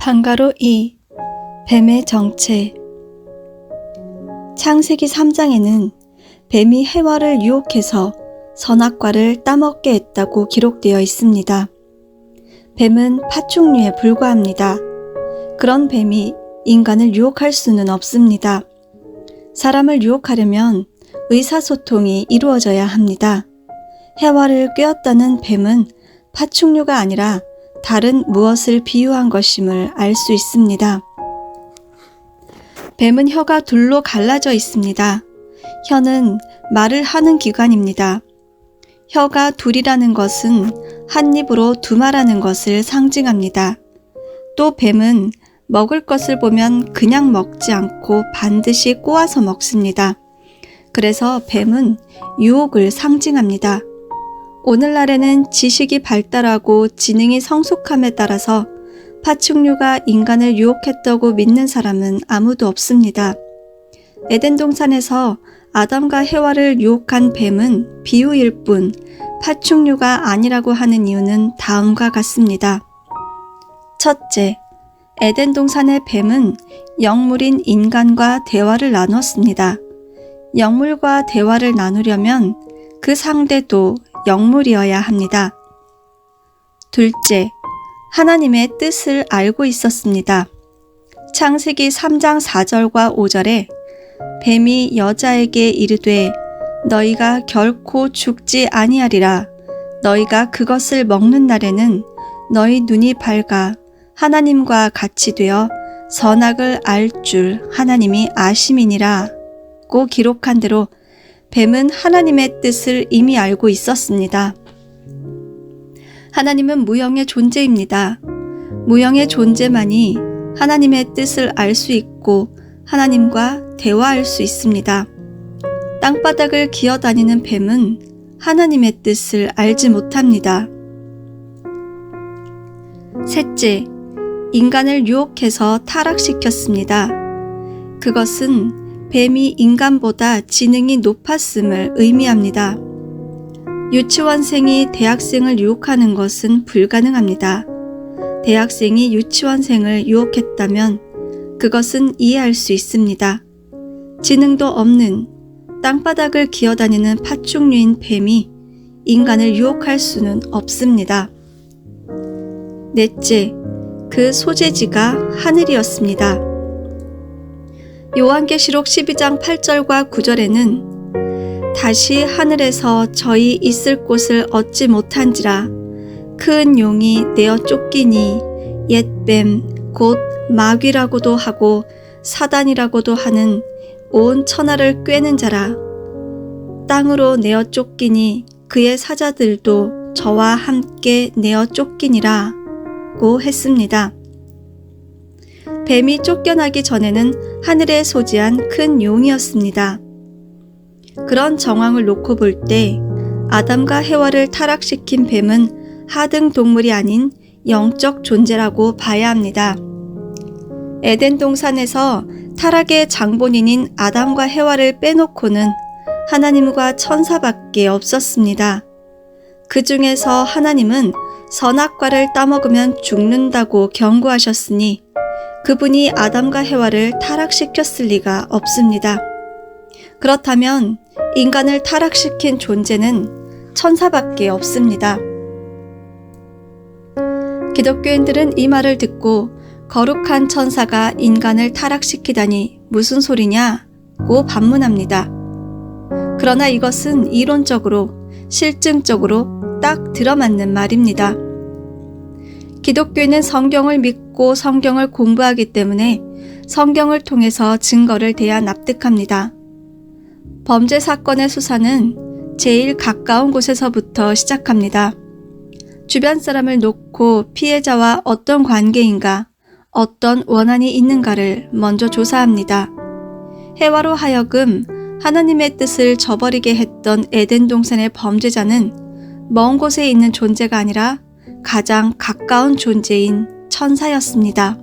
방가로 2. 뱀의 정체. 창세기 3장에는 뱀이 해와를 유혹해서 선악과를 따먹게 했다고 기록되어 있습니다. 뱀은 파충류에 불과합니다. 그런 뱀이 인간을 유혹할 수는 없습니다. 사람을 유혹하려면 의사소통이 이루어져야 합니다. 해와를 꿰었다는 뱀은 파충류가 아니라 다른 무엇을 비유한 것임을 알 수 있습니다. 뱀은 혀가 둘로 갈라져 있습니다. 혀는 말을 하는 기관입니다. 혀가 둘이라는 것은 한 입으로 두말하는 것을 상징합니다. 또 뱀은 먹을 것을 보면 그냥 먹지 않고 반드시 꼬아서 먹습니다. 그래서 뱀은 유혹을 상징합니다. 오늘날에는 지식이 발달하고 지능이 성숙함에 따라서 파충류가 인간을 유혹했다고 믿는 사람은 아무도 없습니다. 에덴 동산에서 아담과 해와를 유혹한 뱀은 비유일 뿐 파충류가 아니라고 하는 이유는 다음과 같습니다. 첫째, 에덴 동산의 뱀은 영물인 인간과 대화를 나눴습니다. 영물과 대화를 나누려면 그 상대도 영물이어야 합니다. 둘째, 하나님의 뜻을 알고 있었습니다. 창세기 3장 4절과 5절에 뱀이 여자에게 이르되 너희가 결코 죽지 아니하리라. 너희가 그것을 먹는 날에는 너희 눈이 밝아 하나님과 같이 되어 선악을 알 줄 하나님이 아심이니라 고 기록한 대로 뱀은 하나님의 뜻을 이미 알고 있었습니다. 하나님은 무형의 존재입니다. 무형의 존재만이 하나님의 뜻을 알 수 있고 하나님과 대화할 수 있습니다. 땅바닥을 기어다니는 뱀은 하나님의 뜻을 알지 못합니다. 셋째, 인간을 유혹해서 타락시켰습니다. 그것은 뱀이 인간보다 지능이 높았음을 의미합니다. 유치원생이 대학생을 유혹하는 것은 불가능합니다. 대학생이 유치원생을 유혹했다면 그것은 이해할 수 있습니다. 지능도 없는 땅바닥을 기어다니는 파충류인 뱀이 인간을 유혹할 수는 없습니다. 넷째, 그 소재지가 하늘이었습니다. 요한계시록 12장 8절과 9절에는 다시 하늘에서 저희 있을 곳을 얻지 못한지라 큰 용이 내어 쫓기니 옛뱀 곧 마귀라고도 하고 사단이라고도 하는 온 천하를 꿰는 자라 땅으로 내어 쫓기니 그의 사자들도 저와 함께 내어 쫓기니라 고 했습니다. 뱀이 쫓겨나기 전에는 하늘에 소지한 큰 용이었습니다. 그런 정황을 놓고 볼 때 아담과 해와를 타락시킨 뱀은 하등 동물이 아닌 영적 존재라고 봐야 합니다. 에덴 동산에서 타락의 장본인인 아담과 해와를 빼놓고는 하나님과 천사밖에 없었습니다. 그 중에서 하나님은 선악과를 따먹으면 죽는다고 경고하셨으니 그분이 아담과 해와를 타락시켰을 리가 없습니다. 그렇다면 인간을 타락시킨 존재는 천사밖에 없습니다. 기독교인들은 이 말을 듣고 거룩한 천사가 인간을 타락시키다니 무슨 소리냐고 반문합니다. 그러나 이것은 이론적으로, 실증적으로 딱 들어맞는 말입니다. 기독교인은 성경을 믿고 성경을 공부하기 때문에 성경을 통해서 증거를 대야 납득합니다. 범죄 사건의 수사는 제일 가까운 곳에서부터 시작합니다. 주변 사람을 놓고 피해자와 어떤 관계인가, 어떤 원한이 있는가를 먼저 조사합니다. 해와로 하여금 하나님의 뜻을 저버리게 했던 에덴 동산의 범죄자는 먼 곳에 있는 존재가 아니라 가장 가까운 존재인 천사였습니다.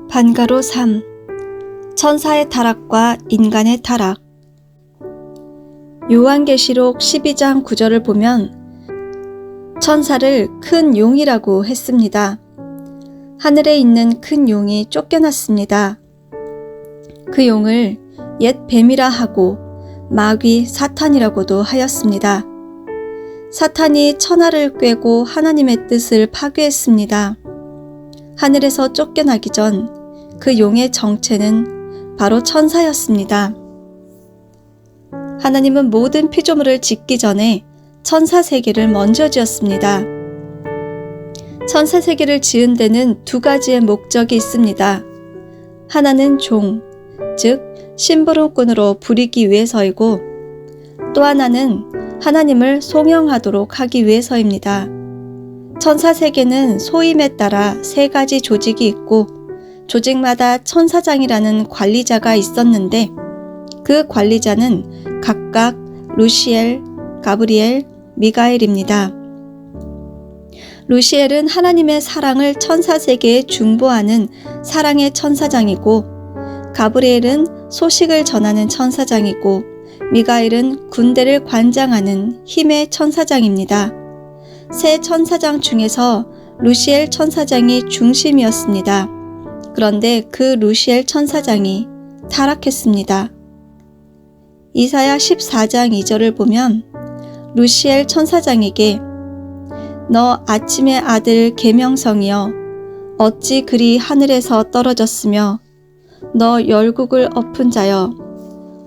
반가로 3. 천사의 타락과 인간의 타락. 요한계시록 12장 9절을 보면 천사를 큰 용이라고 했습니다. 하늘에 있는 큰 용이 쫓겨났습니다. 그 용을 옛 뱀이라 하고 마귀 사탄이라고도 하였습니다. 사탄이 천하를 꿰고 하나님의 뜻을 파괴했습니다. 하늘에서 쫓겨나기 전 그 용의 정체는 바로 천사였습니다. 하나님은 모든 피조물을 짓기 전에 천사 세계를 먼저 지었습니다. 천사 세계를 지은 데는 두 가지의 목적이 있습니다. 하나는 종, 즉 심부름꾼으로 부리기 위해서이고, 또 하나는 하나님을 송영하도록 하기 위해서입니다. 천사 세계는 소임에 따라 세 가지 조직이 있고, 조직마다 천사장이라는 관리자가 있었는데, 그 관리자는 각각 루시엘, 가브리엘, 미가엘입니다. 루시엘은 하나님의 사랑을 천사 세계에 중보하는 사랑의 천사장이고, 가브리엘은 소식을 전하는 천사장이고, 미가엘은 군대를 관장하는 힘의 천사장입니다. 세 천사장 중에서 루시엘 천사장이 중심이었습니다. 그런데 그 루시엘 천사장이 타락했습니다. 이사야 14장 2절을 보면 루시엘 천사장에게 너 아침의 아들 계명성이여 어찌 그리 하늘에서 떨어졌으며 너 열국을 엎은 자여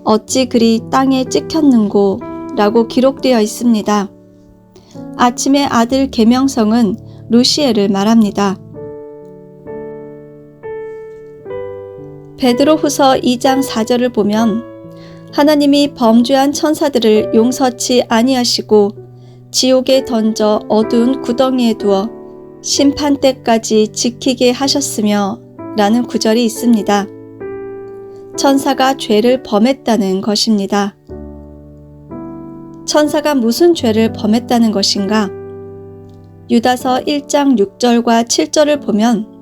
어찌 그리 땅에 찍혔는고 라고 기록되어 있습니다. 아침의 아들 계명성은 루시엘을 말합니다. 베드로후서 2장 4절을 보면 하나님이 범죄한 천사들을 용서치 아니하시고 지옥에 던져 어두운 구덩이에 두어 심판 때까지 지키게 하셨으며 라는 구절이 있습니다. 천사가 죄를 범했다는 것입니다. 천사가 무슨 죄를 범했다는 것인가? 유다서 1장 6절과 7절을 보면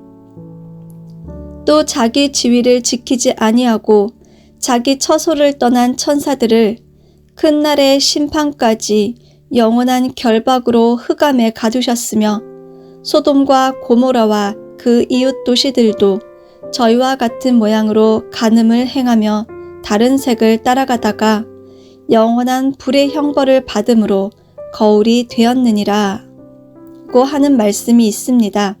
또 자기 지위를 지키지 아니하고 자기 처소를 떠난 천사들을 큰 날의 심판까지 영원한 결박으로 흑암에 가두셨으며 소돔과 고모라와 그 이웃 도시들도 저희와 같은 모양으로 간음을 행하며 다른 색을 따라가다가 영원한 불의 형벌을 받음으로 거울이 되었느니라 고 하는 말씀이 있습니다.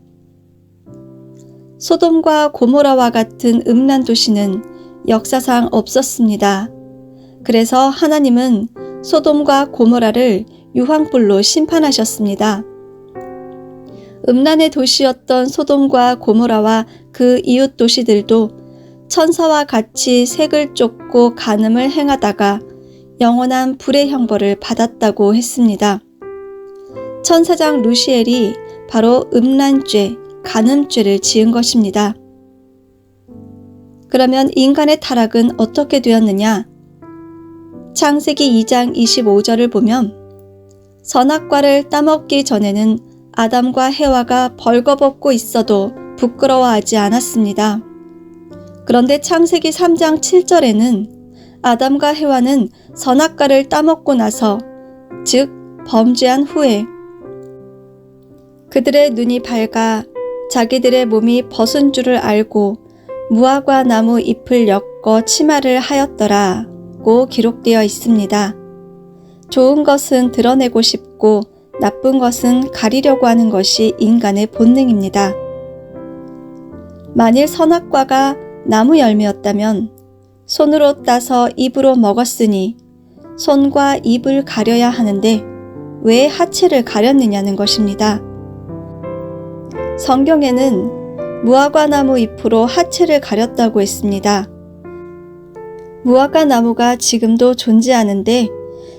소돔과 고모라와 같은 음란 도시는 역사상 없었습니다. 그래서 하나님은 소돔과 고모라를 유황불로 심판하셨습니다. 음란의 도시였던 소돔과 고모라와 그 이웃 도시들도 천사와 같이 색을 쫓고 간음을 행하다가 영원한 불의 형벌을 받았다고 했습니다. 천사장 루시엘이 바로 음란죄, 간음죄를 지은 것입니다. 그러면 인간의 타락은 어떻게 되었느냐? 창세기 2장 25절을 보면 선악과를 따먹기 전에는 아담과 해와가 벌거벗고 있어도 부끄러워하지 않았습니다. 그런데 창세기 3장 7절에는 아담과 해와는 선악과를 따먹고 나서, 즉 범죄한 후에 그들의 눈이 밝아 자기들의 몸이 벗은 줄을 알고 무화과 나무 잎을 엮어 치마를 하였더라고 기록되어 있습니다. 좋은 것은 드러내고 싶고 나쁜 것은 가리려고 하는 것이 인간의 본능입니다. 만일 선악과가 나무 열매였다면 손으로 따서 입으로 먹었으니 손과 입을 가려야 하는데 왜 하체를 가렸느냐는 것입니다. 성경에는 무화과 나무 잎으로 하체를 가렸다고 했습니다. 무화과 나무가 지금도 존재하는데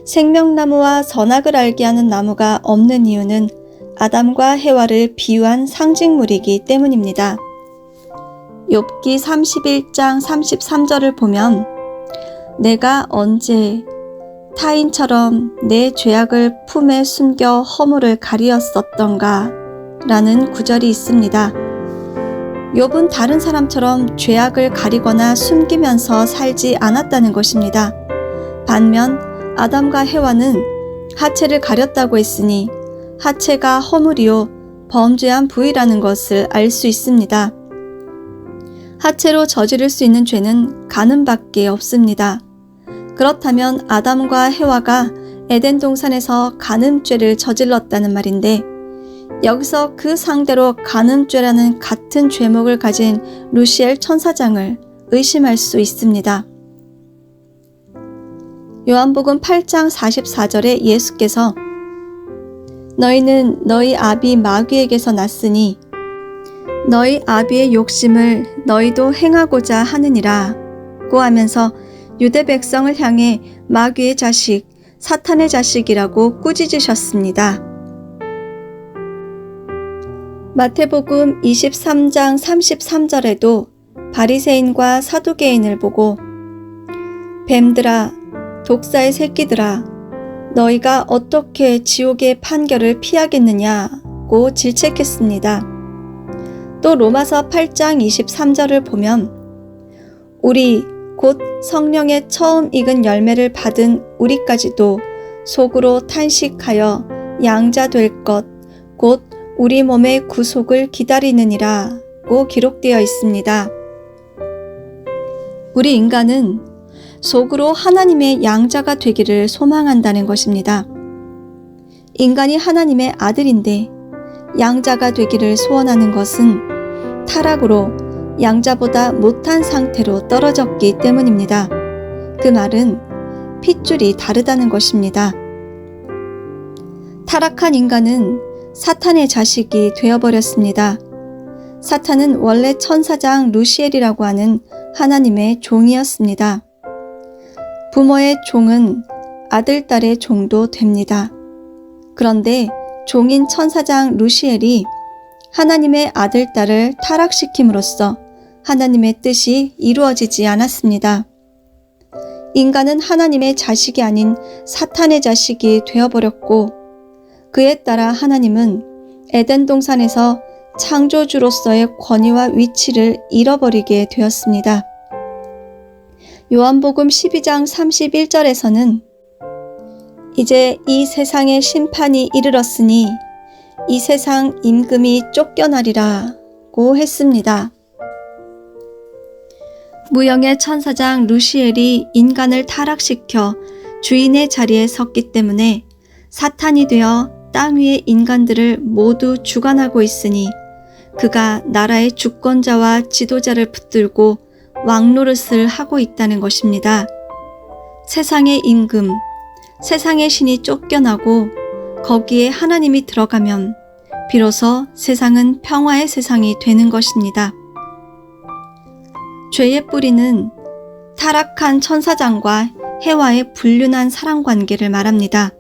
생명나무와 선악을 알게 하는 나무가 없는 이유는 아담과 해와를 비유한 상징물이기 때문입니다. 욥기 31장 33절을 보면 내가 언제 타인처럼 내 죄악을 품에 숨겨 허물을 가리었었던가 라는 구절이 있습니다. 욥은 다른 사람처럼 죄악을 가리거나 숨기면서 살지 않았다는 것입니다. 반면 아담과 해와는 하체를 가렸다고 했으니 하체가 허물이요 범죄한 부위라는 것을 알 수 있습니다. 하체로 저지를 수 있는 죄는 간음밖에 없습니다. 그렇다면 아담과 헤와가 에덴 동산에서 간음죄를 저질렀다는 말인데, 여기서 그 상대로 간음죄라는 같은 죄목을 가진 루시엘 천사장을 의심할 수 있습니다. 요한복음 8장 44절에 예수께서 너희는 너희 아비 마귀에게서 났으니 너희 아비의 욕심을 너희도 행하고자 하느니라 고 하면서 유대 백성을 향해 마귀의 자식, 사탄의 자식이라고 꾸짖으셨습니다. 마태복음 23장 33절에도 바리새인과 사두개인을 보고 뱀들아, 독사의 새끼들아, 너희가 어떻게 지옥의 판결을 피하겠느냐고 질책했습니다. 또 로마서 8장 23절을 보면 우리 곧 성령의 처음 익은 열매를 받은 우리까지도 속으로 탄식하여 양자 될 것, 곧 우리 몸의 구속을 기다리느니라고 기록되어 있습니다. 우리 인간은 속으로 하나님의 양자가 되기를 소망한다는 것입니다. 인간이 하나님의 아들인데 양자가 되기를 소원하는 것은 타락으로 양자보다 못한 상태로 떨어졌기 때문입니다. 그 말은 핏줄이 다르다는 것입니다. 타락한 인간은 사탄의 자식이 되어버렸습니다. 사탄은 원래 천사장 루시엘이라고 하는 하나님의 종이었습니다. 부모의 종은 아들, 딸의 종도 됩니다. 그런데 종인 천사장 루시엘이 하나님의 아들, 딸을 타락시킴으로써 하나님의 뜻이 이루어지지 않았습니다. 인간은 하나님의 자식이 아닌 사탄의 자식이 되어버렸고, 그에 따라 하나님은 에덴 동산에서 창조주로서의 권위와 위치를 잃어버리게 되었습니다. 요한복음 12장 31절에서는 이제 이 세상의 심판이 이르렀으니 이 세상 임금이 쫓겨나리라 고 했습니다. 무영의 천사장 루시엘이 인간을 타락시켜 주인의 자리에 섰기 때문에 사탄이 되어 땅 위의 인간들을 모두 주관하고 있으니 그가 나라의 주권자와 지도자를 붙들고 왕노릇을 하고 있다는 것입니다. 세상의 임금, 세상의 신이 쫓겨나고 거기에 하나님이 들어가면 비로소 세상은 평화의 세상이 되는 것입니다. 죄의 뿌리는 타락한 천사장과 해와의 불륜한 사랑관계를 말합니다.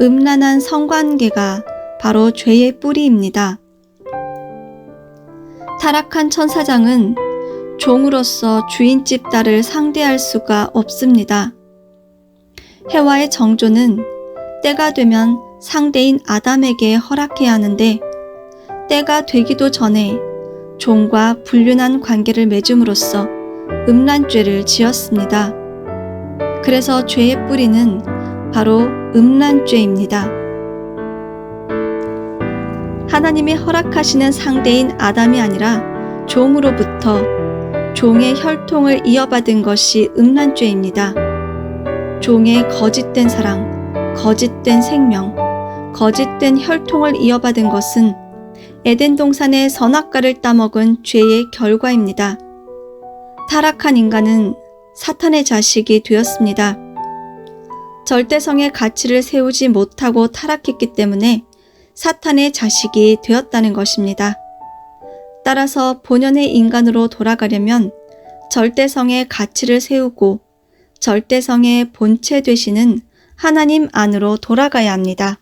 음란한 성관계가 바로 죄의 뿌리입니다. 타락한 천사장은 종으로서 주인집 딸을 상대할 수가 없습니다. 해와의 정조는 때가 되면 상대인 아담에게 허락해야 하는데 때가 되기도 전에 종과 불륜한 관계를 맺음으로써 음란죄를 지었습니다. 그래서 죄의 뿌리는 바로 음란죄입니다. 하나님이 허락하시는 상대인 아담이 아니라 종으로부터 종의 혈통을 이어받은 것이 음란죄입니다. 종의 거짓된 사랑, 거짓된 생명, 거짓된 혈통을 이어받은 것은 에덴 동산의 선악과를 따먹은 죄의 결과입니다. 타락한 인간은 사탄의 자식이 되었습니다. 절대성의 가치를 세우지 못하고 타락했기 때문에 사탄의 자식이 되었다는 것입니다. 따라서 본연의 인간으로 돌아가려면 절대성의 가치를 세우고 절대성의 본체 되시는 하나님 안으로 돌아가야 합니다.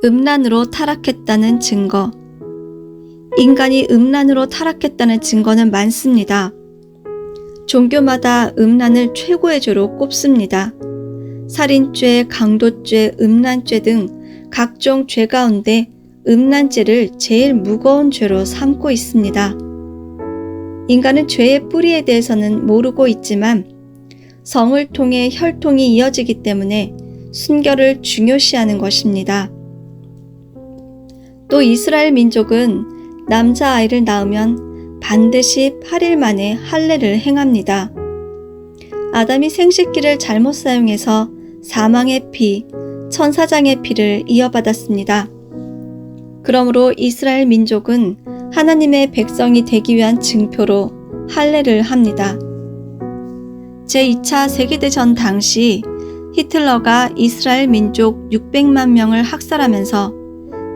음란으로 타락했다는 증거. 인간이 음란으로 타락했다는 증거는 많습니다. 종교마다 음란을 최고의 죄로 꼽습니다. 살인죄, 강도죄, 음란죄 등 각종 죄 가운데 음란죄를 제일 무거운 죄로 삼고 있습니다. 인간은 죄의 뿌리에 대해서는 모르고 있지만 성을 통해 혈통이 이어지기 때문에 순결을 중요시하는 것입니다. 또 이스라엘 민족은 남자아이를 낳으면 반드시 8일 만에 할례를 행합니다. 아담이 생식기를 잘못 사용해서 사망의 피, 천사장의 피를 이어받았습니다. 그러므로 이스라엘 민족은 하나님의 백성이 되기 위한 증표로 할례를 합니다. 제2차 세계대전 당시 히틀러가 이스라엘 민족 600만 명을 학살하면서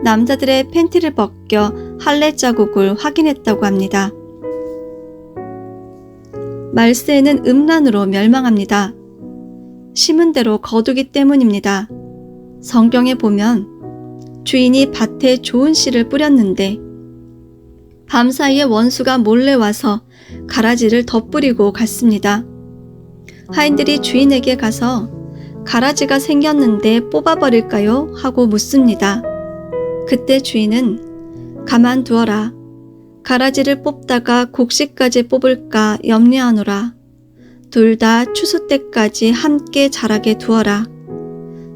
남자들의 팬티를 벗겨 할례 자국을 확인했다고 합니다. 말세에는 음란으로 멸망합니다. 심은 대로 거두기 때문입니다. 성경에 보면 주인이 밭에 좋은 씨를 뿌렸는데 밤사이에 원수가 몰래 와서 가라지를 덧뿌리고 갔습니다. 하인들이 주인에게 가서 가라지가 생겼는데 뽑아버릴까요? 하고 묻습니다. 그때 주인은 가만두어라. 가라지를 뽑다가 곡식까지 뽑을까 염려하노라. 둘 다 추수 때까지 함께 자라게 두어라.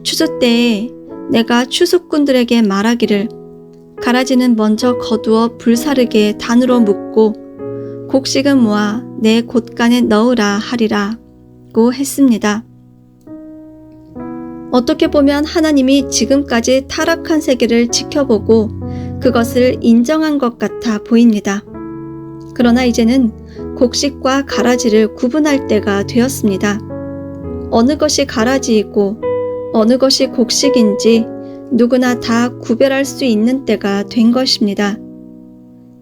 추수 때에 내가 추수꾼들에게 말하기를 가라지는 먼저 거두어 불사르게 단으로 묶고 곡식은 모아 내 곳간에 넣으라 하리라 고 했습니다. 어떻게 보면 하나님이 지금까지 타락한 세계를 지켜보고 그것을 인정한 것 같아 보입니다. 그러나 이제는 곡식과 가라지를 구분할 때가 되었습니다. 어느 것이 가라지이고 어느 것이 곡식인지 누구나 다 구별할 수 있는 때가 된 것입니다.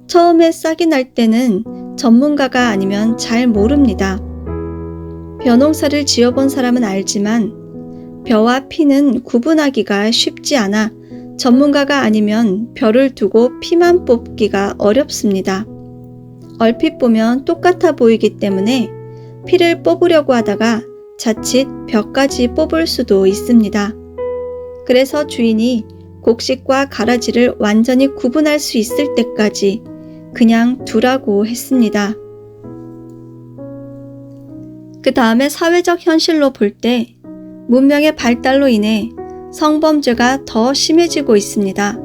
처음에 싹이 날 때는 전문가가 아니면 잘 모릅니다. 벼농사를 지어본 사람은 알지만 벼와 피는 구분하기가 쉽지 않아 전문가가 아니면 벼를 두고 피만 뽑기가 어렵습니다. 얼핏 보면 똑같아 보이기 때문에 피를 뽑으려고 하다가 자칫 벼까지 뽑을 수도 있습니다. 그래서 주인이 곡식과 가라지를 완전히 구분할 수 있을 때까지 그냥 두라고 했습니다. 그 다음에 사회적 현실로 볼 때 문명의 발달로 인해 성범죄가 더 심해지고 있습니다.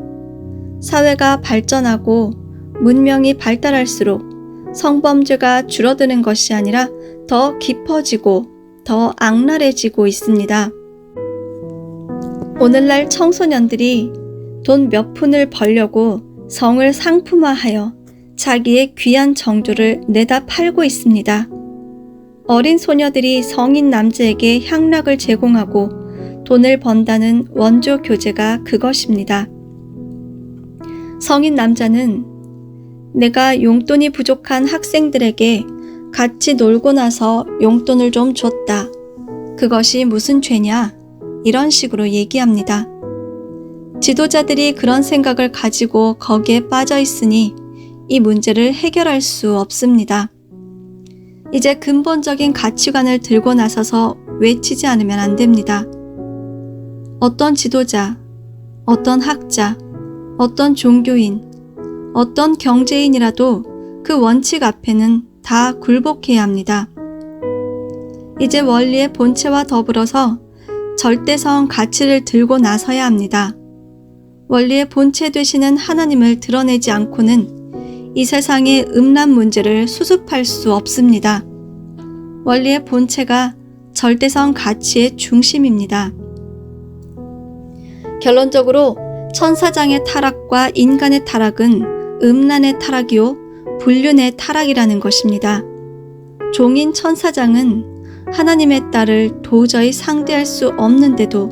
사회가 발전하고 문명이 발달할수록 성범죄가 줄어드는 것이 아니라 더 깊어지고 더 악랄해지고 있습니다. 오늘날 청소년들이 돈 몇 푼을 벌려고 성을 상품화하여 자기의 귀한 정조를 내다 팔고 있습니다. 어린 소녀들이 성인 남자에게 향락을 제공하고 돈을 번다는 원조 교제가 그것입니다. 성인 남자는 내가 용돈이 부족한 학생들에게 같이 놀고 나서 용돈을 좀 줬다. 그것이 무슨 죄냐? 이런 식으로 얘기합니다. 지도자들이 그런 생각을 가지고 거기에 빠져 있으니 이 문제를 해결할 수 없습니다. 이제 근본적인 가치관을 들고 나서서 외치지 않으면 안 됩니다. 어떤 지도자, 어떤 학자, 어떤 종교인, 어떤 경제인이라도 그 원칙 앞에는 다 굴복해야 합니다. 이제 원리의 본체와 더불어서 절대성 가치를 들고 나서야 합니다. 원리의 본체 되시는 하나님을 드러내지 않고는 이 세상의 음란 문제를 수습할 수 없습니다. 원리의 본체가 절대성 가치의 중심입니다. 결론적으로 천사장의 타락과 인간의 타락은 음란의 타락이요 불륜의 타락이라는 것입니다. 종인 천사장은 하나님의 딸을 도저히 상대할 수 없는데도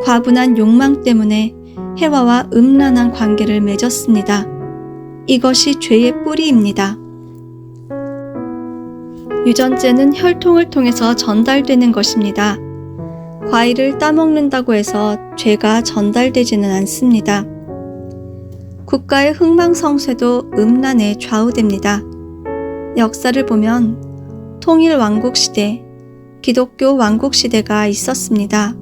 과분한 욕망 때문에 해와와 음란한 관계를 맺었습니다. 이것이 죄의 뿌리입니다. 유전죄는 혈통을 통해서 전달되는 것입니다. 과일을 따먹는다고 해서 죄가 전달되지는 않습니다. 국가의 흥망성쇠도 음란에 좌우됩니다. 역사를 보면 통일 왕국 시대, 기독교 왕국 시대가 있었습니다.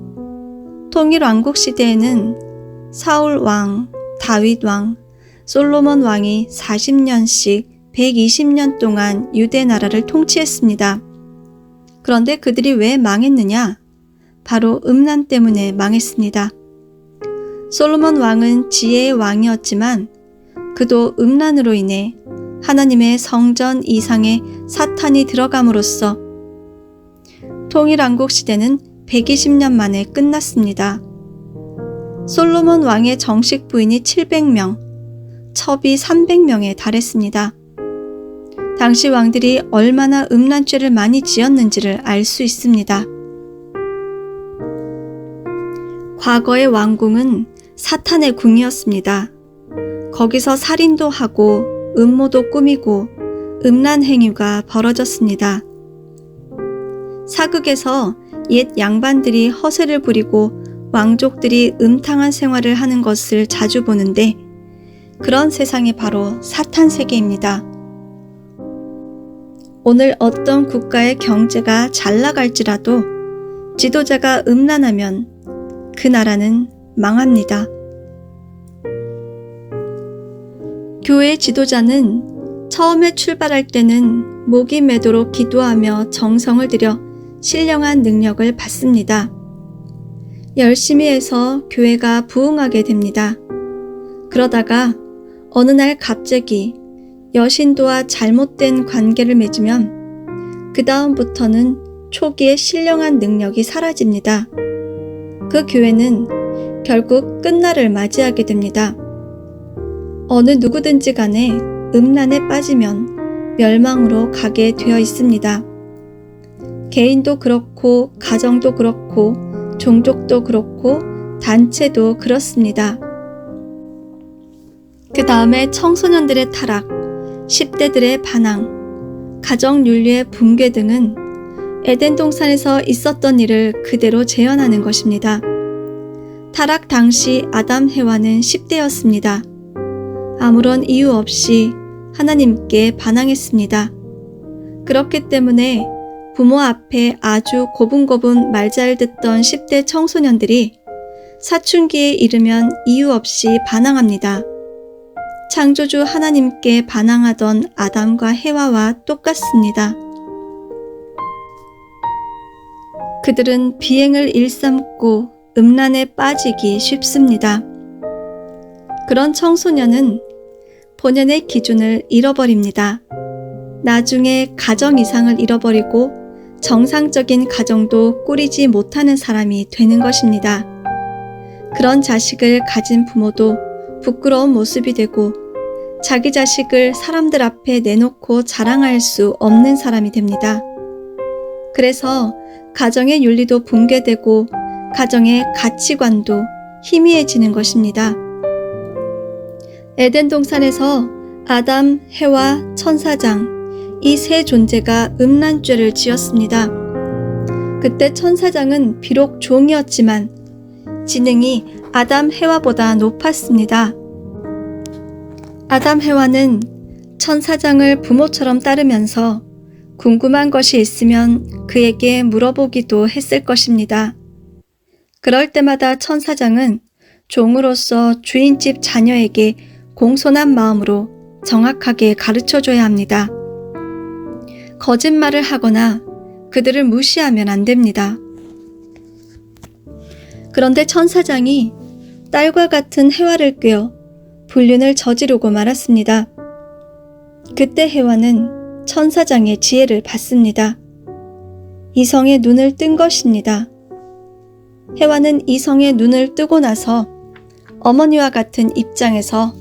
통일 왕국 시대에는 사울 왕, 다윗 왕, 솔로몬 왕이 40년씩 120년 동안 유대 나라를 통치했습니다. 그런데 그들이 왜 망했느냐? 바로 음란 때문에 망했습니다. 솔로몬 왕은 지혜의 왕이었지만 그도 음란으로 인해 하나님의 성전 이상에 사탄이 들어감으로써 통일왕국 시대는 120년 만에 끝났습니다. 솔로몬 왕의 정식 부인이 700명, 첩이 300명에 달했습니다. 당시 왕들이 얼마나 음란죄를 많이 지었는지를 알 수 있습니다. 과거의 왕궁은 사탄의 궁이었습니다. 거기서 살인도 하고 음모도 꾸미고 음란 행위가 벌어졌습니다. 사극에서 옛 양반들이 허세를 부리고 왕족들이 음탕한 생활을 하는 것을 자주 보는데 그런 세상이 바로 사탄 세계입니다. 오늘 어떤 국가의 경제가 잘 나갈지라도 지도자가 음란하면 그 나라는 망합니다. 교회 지도자는 처음에 출발할 때는 목이 매도록 기도하며 정성을 들여 신령한 능력을 받습니다. 열심히 해서 교회가 부흥하게 됩니다. 그러다가 어느 날 갑자기 여신도와 잘못된 관계를 맺으면 그 다음부터는 초기에 신령한 능력이 사라집니다. 그 교회는 결국 끝날을 맞이하게 됩니다. 어느 누구든지 간에 음란에 빠지면 멸망으로 가게 되어 있습니다. 개인도 그렇고 가정도 그렇고 종족도 그렇고 단체도 그렇습니다. 그 다음에 청소년들의 타락, 10대들의 반항, 가정윤리의 붕괴 등은 에덴 동산에서 있었던 일을 그대로 재현하는 것입니다. 타락 당시 아담 해와는 10대였습니다. 아무런 이유 없이 하나님께 반항했습니다. 그렇기 때문에 부모 앞에 아주 고분고분 말 잘 듣던 10대 청소년들이 사춘기에 이르면 이유 없이 반항합니다. 창조주 하나님께 반항하던 아담과 해와와 똑같습니다. 그들은 비행을 일삼고 음란에 빠지기 쉽습니다. 그런 청소년은 본연의 기준을 잃어버립니다. 나중에 가정 이상을 잃어버리고 정상적인 가정도 꾸리지 못하는 사람이 되는 것입니다. 그런 자식을 가진 부모도 부끄러운 모습이 되고 자기 자식을 사람들 앞에 내놓고 자랑할 수 없는 사람이 됩니다. 그래서 가정의 윤리도 붕괴되고 가정의 가치관도 희미해지는 것입니다. 에덴 동산에서 아담, 해와, 천사장, 이 세 존재가 음란죄를 지었습니다. 그때 천사장은 비록 종이었지만 지능이 아담, 해와보다 높았습니다. 아담, 해와는 천사장을 부모처럼 따르면서 궁금한 것이 있으면 그에게 물어보기도 했을 것입니다. 그럴 때마다 천사장은 종으로서 주인집 자녀에게 공손한 마음으로 정확하게 가르쳐줘야 합니다. 거짓말을 하거나 그들을 무시하면 안 됩니다. 그런데 천사장이 딸과 같은 해와를 꾀어 불륜을 저지르고 말았습니다. 그때 해와는 천사장의 지혜를 받습니다. 이성의 눈을 뜬 것입니다. 해와는 이성의 눈을 뜨고 나서 어머니와 같은 입장에서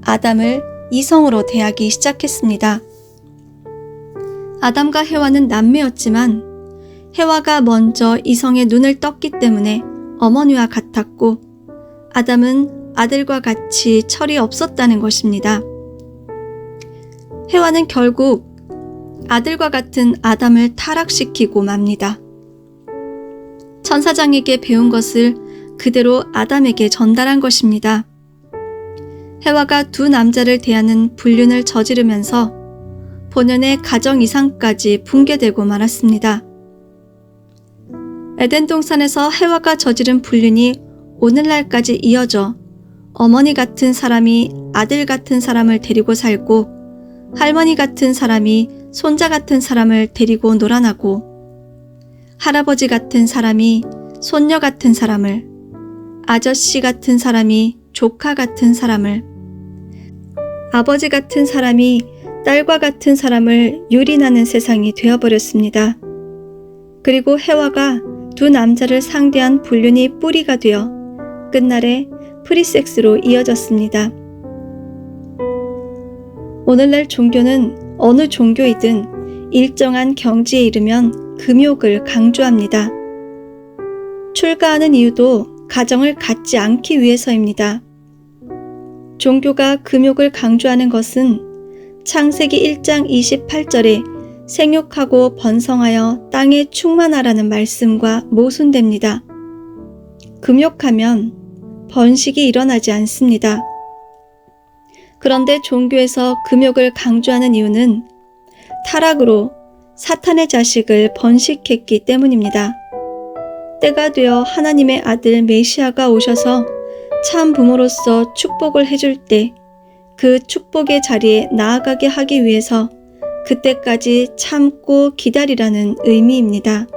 아담을 이성으로 대하기 시작했습니다. 아담과 해와는 남매였지만 해와가 먼저 이성의 눈을 떴기 때문에 어머니와 같았고 아담은 아들과 같이 철이 없었다는 것입니다. 해와는 결국 아들과 같은 아담을 타락시키고 맙니다. 천사장에게 배운 것을 그대로 아담에게 전달한 것입니다. 해와가 두 남자를 대하는 불륜을 저지르면서 본연의 가정 이상까지 붕괴되고 말았습니다. 에덴 동산에서 해와가 저지른 불륜이 오늘날까지 이어져 어머니 같은 사람이 아들 같은 사람을 데리고 살고 할머니 같은 사람이 손자 같은 사람을 데리고 놀아나고 할아버지 같은 사람이 손녀 같은 사람을, 아저씨 같은 사람이 조카 같은 사람을, 아버지 같은 사람이 딸과 같은 사람을 유린하는 세상이 되어버렸습니다. 그리고 해와가 두 남자를 상대한 불륜이 뿌리가 되어 끝날에 프리섹스로 이어졌습니다. 오늘날 종교는 어느 종교이든 일정한 경지에 이르면 금욕을 강조합니다. 출가하는 이유도 가정을 갖지 않기 위해서입니다. 종교가 금욕을 강조하는 것은 창세기 1장 28절에 생육하고 번성하여 땅에 충만하라는 말씀과 모순됩니다. 금욕하면 번식이 일어나지 않습니다. 그런데 종교에서 금욕을 강조하는 이유는 타락으로 사탄의 자식을 번식했기 때문입니다. 때가 되어 하나님의 아들 메시아가 오셔서 참 부모로서 축복을 해줄 때 그 축복의 자리에 나아가게 하기 위해서 그때까지 참고 기다리라는 의미입니다.